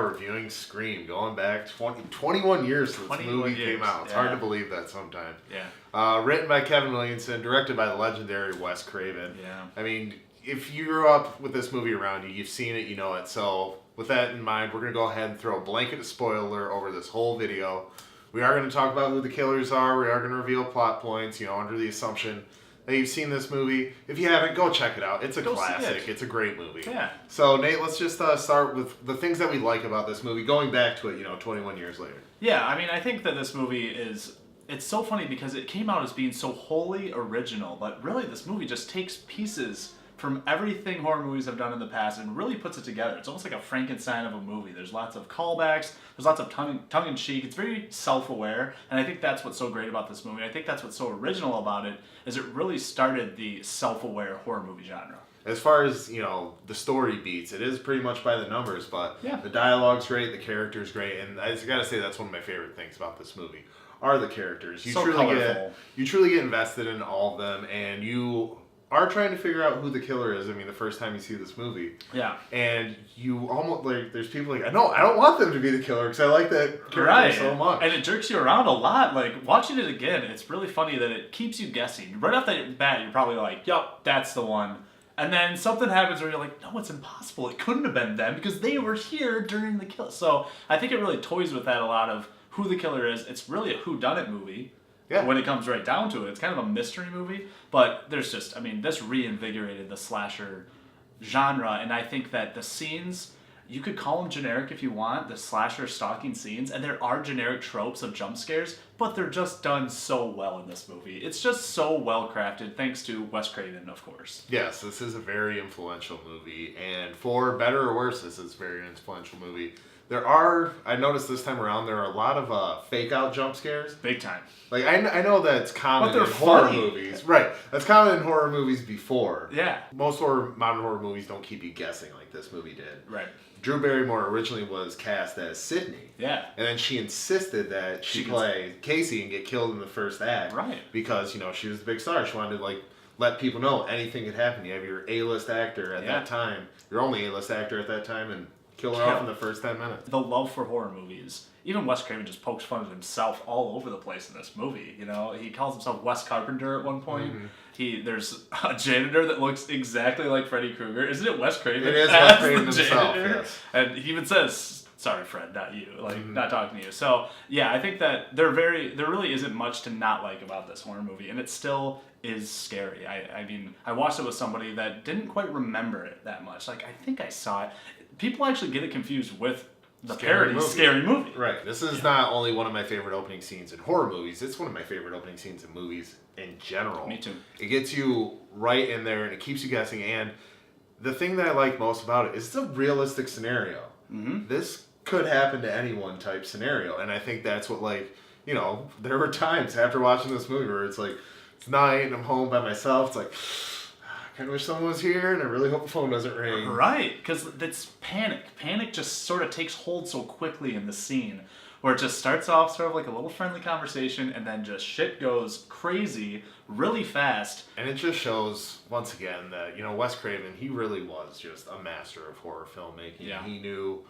are reviewing Scream, going back 21 years since the movie came out. It's hard to believe that sometimes. Yeah. Written by Kevin Williamson, directed by the legendary Wes Craven. Yeah. I mean, if you grew up with this movie around you, you've seen it, you know it. So with that in mind, we're going to go ahead and throw a blanket of spoiler over this whole video. We are going to talk about who the killers are. We are going to reveal plot points, you know, under the assumption that you've seen this movie. If you haven't, go check it out. It's a classic. It's a great movie. Yeah. So, Nate, let's just start with the things that we like about this movie, going back to it, you know, 21 years later. Yeah, I mean, I think that this movie it's so funny because it came out as being so wholly original, but really this movie just takes pieces from everything horror movies have done in the past and really puts it together. It's almost like a Frankenstein of a movie. There's lots of callbacks, there's lots of tongue-in-cheek. It's very self-aware, and I think that's what's so great about this movie. I think that's what's so original about it, is it really started the self-aware horror movie genre. As far as, you know, the story beats, it is pretty much by the numbers, but the dialogue's great, the character's great, and I just gotta say that's one of my favorite things about this movie, are the characters. You truly get invested in all of them, and you are trying to figure out who the killer is. I mean, the first time you see this movie. Yeah. And you almost, like, there's people like, no, I don't want them to be the killer because I like that character so much. And it jerks you around a lot. Like, watching it again, it's really funny that it keeps you guessing. Right off the bat, you're probably like, yup, that's the one. And then something happens where you're like, no, it's impossible. It couldn't have been them because they were here during the kill. So I think it really toys with that a lot of who the killer is. It's really a whodunit movie. Yeah. When it comes right down to it, it's kind of a mystery movie, but there's just, I mean, this reinvigorated the slasher genre, and I think that the scenes, you could call them generic if you want, the slasher stalking scenes, and there are generic tropes of jump scares, but they're just done so well in this movie. It's just so well crafted, thanks to Wes Craven, of course. Yes, this is a very influential movie, and for better or worse, this is a very influential movie. I noticed this time around, there are a lot of fake-out jump scares. Big time. Like, I know that's common in horror movies. Right. That's common in horror movies before. Yeah. Most modern horror movies don't keep you guessing like this movie did. Right. Drew Barrymore originally was cast as Sydney. Yeah. And then she insisted that she play Casey and get killed in the first act. Right. Because, you know, she was the big star. She wanted to, like, let people know anything could happen. You have your A-list actor at that time, your only A-list actor at that time, and kill her off in the first 10 minutes. The love for horror movies. Even Wes Craven just pokes fun at himself all over the place in this movie. You know, he calls himself Wes Carpenter at one point. Mm-hmm. There's a janitor that looks exactly like Freddy Krueger. Isn't it Wes Craven? It is Wes Craven himself, yes. And he even says, sorry, Fred, not you. Like, not talking to you. So, yeah, I think that there really isn't much to not like about this horror movie. And it still is scary. I mean, I watched it with somebody that didn't quite remember it that much. Like, I think I saw it. People actually get it confused with the parody Scary Movie. Right. This is not only one of my favorite opening scenes in horror movies, it's one of my favorite opening scenes in movies in general. Me too. It gets you right in there and it keeps you guessing, and the thing that I like most about it is it's a realistic scenario. Mm-hmm. This could happen to anyone type scenario, and I think that's what, like, you know, there were times after watching this movie where it's like, it's night and I'm home by myself, it's like, I kind of wish someone was here, and I really hope the phone doesn't ring. Right, because it's panic. Panic just sort of takes hold so quickly in the scene, where it just starts off sort of like a little friendly conversation, and then just shit goes crazy really fast. And it just shows, once again, that, you know, Wes Craven, he really was just a master of horror filmmaking. Yeah. He knew,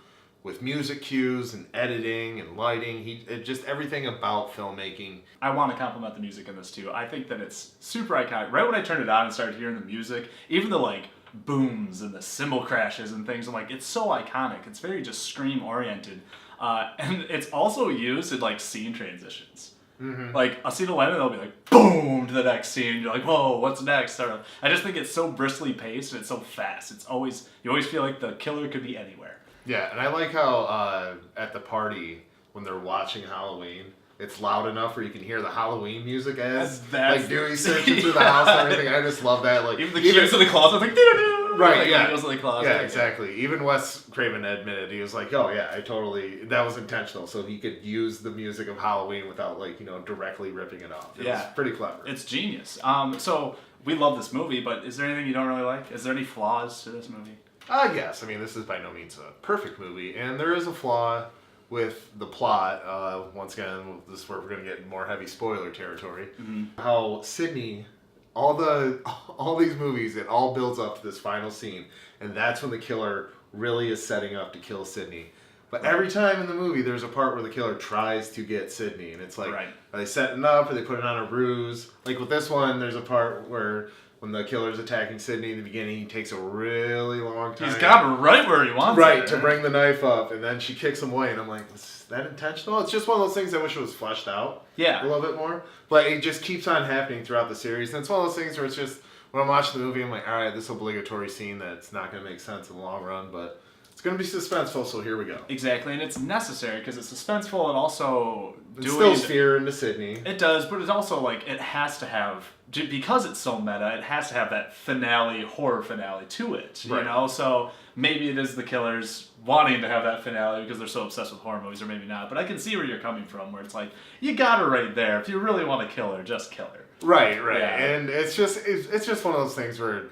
with music cues and editing and lighting, just everything about filmmaking. I want to compliment the music in this too. I think that it's super iconic. Right when I turned it on and started hearing the music, even the like booms and the cymbal crashes and things, I'm like, it's so iconic. It's very just Scream oriented. And it's also used in like scene transitions. Mm-hmm. Like a scene will end and they'll be like boom to the next scene. You're like, whoa, what's next? Sort of. I just think it's so briskly paced and it's so fast. You always feel like the killer could be anywhere. Yeah, and I like how at the party, when they're watching Halloween, it's loud enough where you can hear the Halloween music as like Dewey searching through the house and everything. I just love that. Like even the cues in the closet, like doo-doo-doo. Right, like, yeah. Goes in the closet. Yeah, exactly. Even Wes Craven admitted, he was like, oh yeah, that was intentional, so he could use the music of Halloween without, like, you know, directly ripping it off. It was pretty clever. It's genius. So we love this movie, but is there anything you don't really like? Is there any flaws to this movie? Yes. I mean, this is by no means a perfect movie, and there is a flaw with the plot. Once again, this is where we're going to get more heavy spoiler territory. Mm-hmm. How Sydney, all these movies, it all builds up to this final scene, and that's when the killer really is setting up to kill Sydney. But every time in the movie, there's a part where the killer tries to get Sidney, and it's like, are they setting it up, or they put it on a ruse? Like with this one, there's a part where when the killer's attacking Sidney in the beginning, he takes a really long time. He's got her right where he wants it. To bring the knife up, and then she kicks him away, and I'm like, is that intentional? It's just one of those things I wish it was fleshed out a little bit more. But it just keeps on happening throughout the series, and it's one of those things where it's just, when I'm watching the movie, I'm like, all right, this obligatory scene that's not going to make sense in the long run, but it's going to be suspenseful, so here we go. Exactly, and it's necessary because it's suspenseful and also it instills fear into Sidney. It does, but it's also like it has to have, because it's so meta, it has to have that finale, horror finale to it. You know, so maybe it is the killers wanting to have that finale because they're so obsessed with horror movies, or maybe not. But I can see where you're coming from, where it's like, you got her right there. If you really want to kill her, just kill her. Right. Yeah. And it's just one of those things where,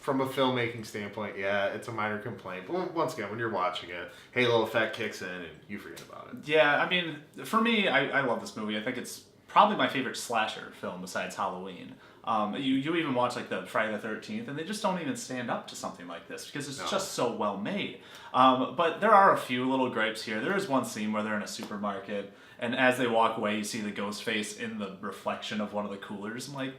from a filmmaking standpoint, it's a minor complaint. But once again, when you're watching it, Halo effect kicks in and you forget about it. Yeah, I mean, for me, I love this movie. I think it's probably my favorite slasher film besides Halloween. You even watch like the Friday the 13th, and they just don't even stand up to something like this because it's just so well made. But there are a few little gripes here. There is one scene where they're in a supermarket, and as they walk away, you see the ghost face in the reflection of one of the coolers. I'm like,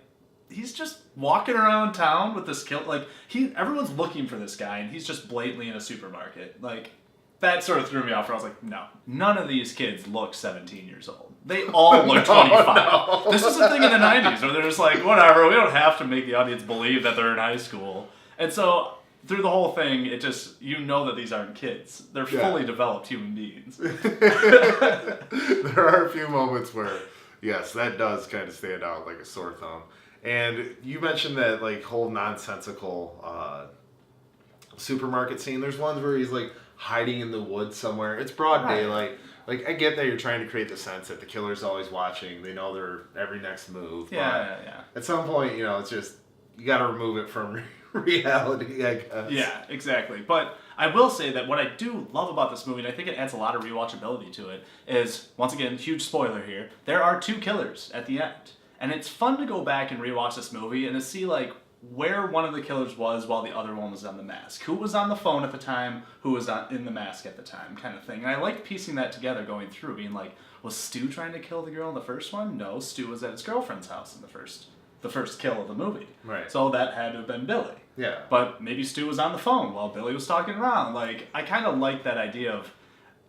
he's just walking around town with this everyone's looking for this guy, and he's just blatantly in a supermarket. Like, that sort of threw me off, where I was like, no, none of these kids look 17 years old. They all look 25. No. This is a thing in the 90s where they're just like, whatever, we don't have to make the audience believe that they're in high school. And so, through the whole thing, it just, you know that these aren't kids. They're fully developed human beings. There are a few moments where, yes, that does kind of stand out like a sore thumb. And you mentioned that like whole nonsensical supermarket scene. There's ones where he's like hiding in the woods somewhere. It's broad daylight. Like, I get that you're trying to create the sense that the killer's always watching. They know their every next move. Yeah. At some point, you know, it's just, you got to remove it from reality, I guess. Yeah, exactly. But I will say that what I do love about this movie, and I think it adds a lot of rewatchability to it, is, once again, huge spoiler here, there are two killers at the end. And it's fun to go back and rewatch this movie and to see, like, where one of the killers was while the other one was on the mask. Who was on the phone at the time, who was in the mask at the time, kind of thing. And I liked piecing that together going through, being like, was Stu trying to kill the girl in the first one? No, Stu was at his girlfriend's house in the first kill of the movie. Right. So that had to have been Billy. Yeah. But maybe Stu was on the phone while Billy was talking around. Like, I kind of like that idea of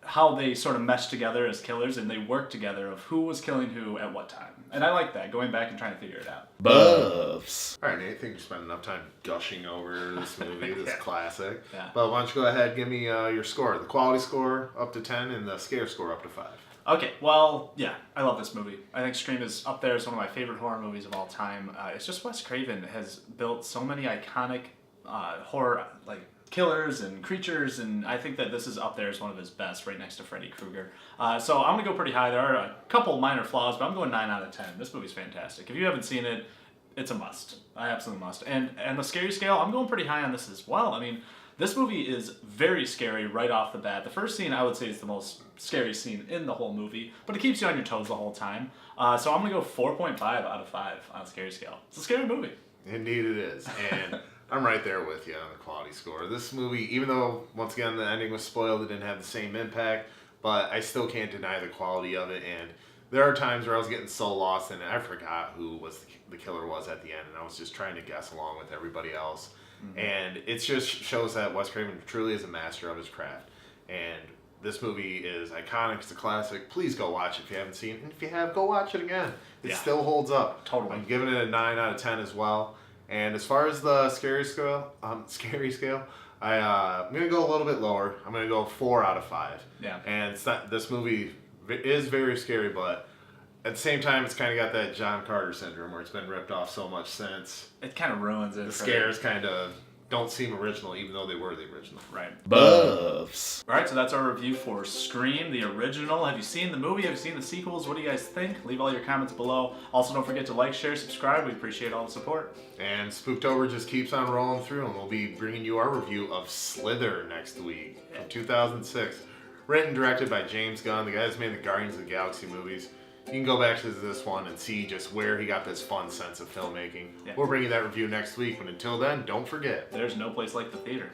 how they sort of mesh together as killers and they work together of who was killing who at what time. And I like that, going back and trying to figure it out. Buffs. All right, Nate, I think you spent enough time gushing over this movie, this classic. Yeah. But why don't you go ahead, give me your score. The quality score up to 10 and the scare score up to 5. Okay, well, yeah, I love this movie. I think Scream is up there as one of my favorite horror movies of all time. It's just Wes Craven has built so many iconic horror, like, killers and creatures, and I think that this is up there as one of his best, right next to Freddy Krueger. So I'm going to go pretty high. There are a couple minor flaws, but I'm going 9 out of 10. This movie's fantastic. If you haven't seen it, it's a must. I absolutely must. And the scary scale, I'm going pretty high on this as well. I mean, this movie is very scary right off the bat. The first scene, I would say, is the most scary scene in the whole movie, but it keeps you on your toes the whole time. So I'm going to go 4.5 out of 5 on a scary scale. It's a scary movie. Indeed it is. And I'm right there with you on the quality score. This movie, even though, once again, the ending was spoiled, it didn't have the same impact, but I still can't deny the quality of it. And there are times where I was getting so lost and I forgot who the killer was at the end, and I was just trying to guess along with everybody else. Mm-hmm. And it just shows that Wes Craven truly is a master of his craft. And this movie is iconic. It's a classic. Please go watch it if you haven't seen it. And if you have, go watch it again. It still holds up. Totally. I'm giving it a 9 out of 10 as well. And as far as the scary scale, I'm gonna go a little bit lower. I'm gonna go 4 out of 5. Yeah. And it's not, this movie is very scary, but at the same time, it's kind of got that John Carter syndrome where it's been ripped off so much since. It kind of ruins it. The scares kind of don't seem original, even though they were the original. Right. Buffs. All right, so that's our review for Scream, the original. Have you seen the movie? Have you seen the sequels? What do you guys think? Leave all your comments below. Also, don't forget to like, share, subscribe. We appreciate all the support. And Spooktober just keeps on rolling through, and we'll be bringing you our review of Slither next week from 2006. Written and directed by James Gunn, the guy that's made the Guardians of the Galaxy movies. You can go back to this one and see just where he got this fun sense of filmmaking. Yeah. We'll bring you that review next week, but until then, don't forget, there's no place like the theater.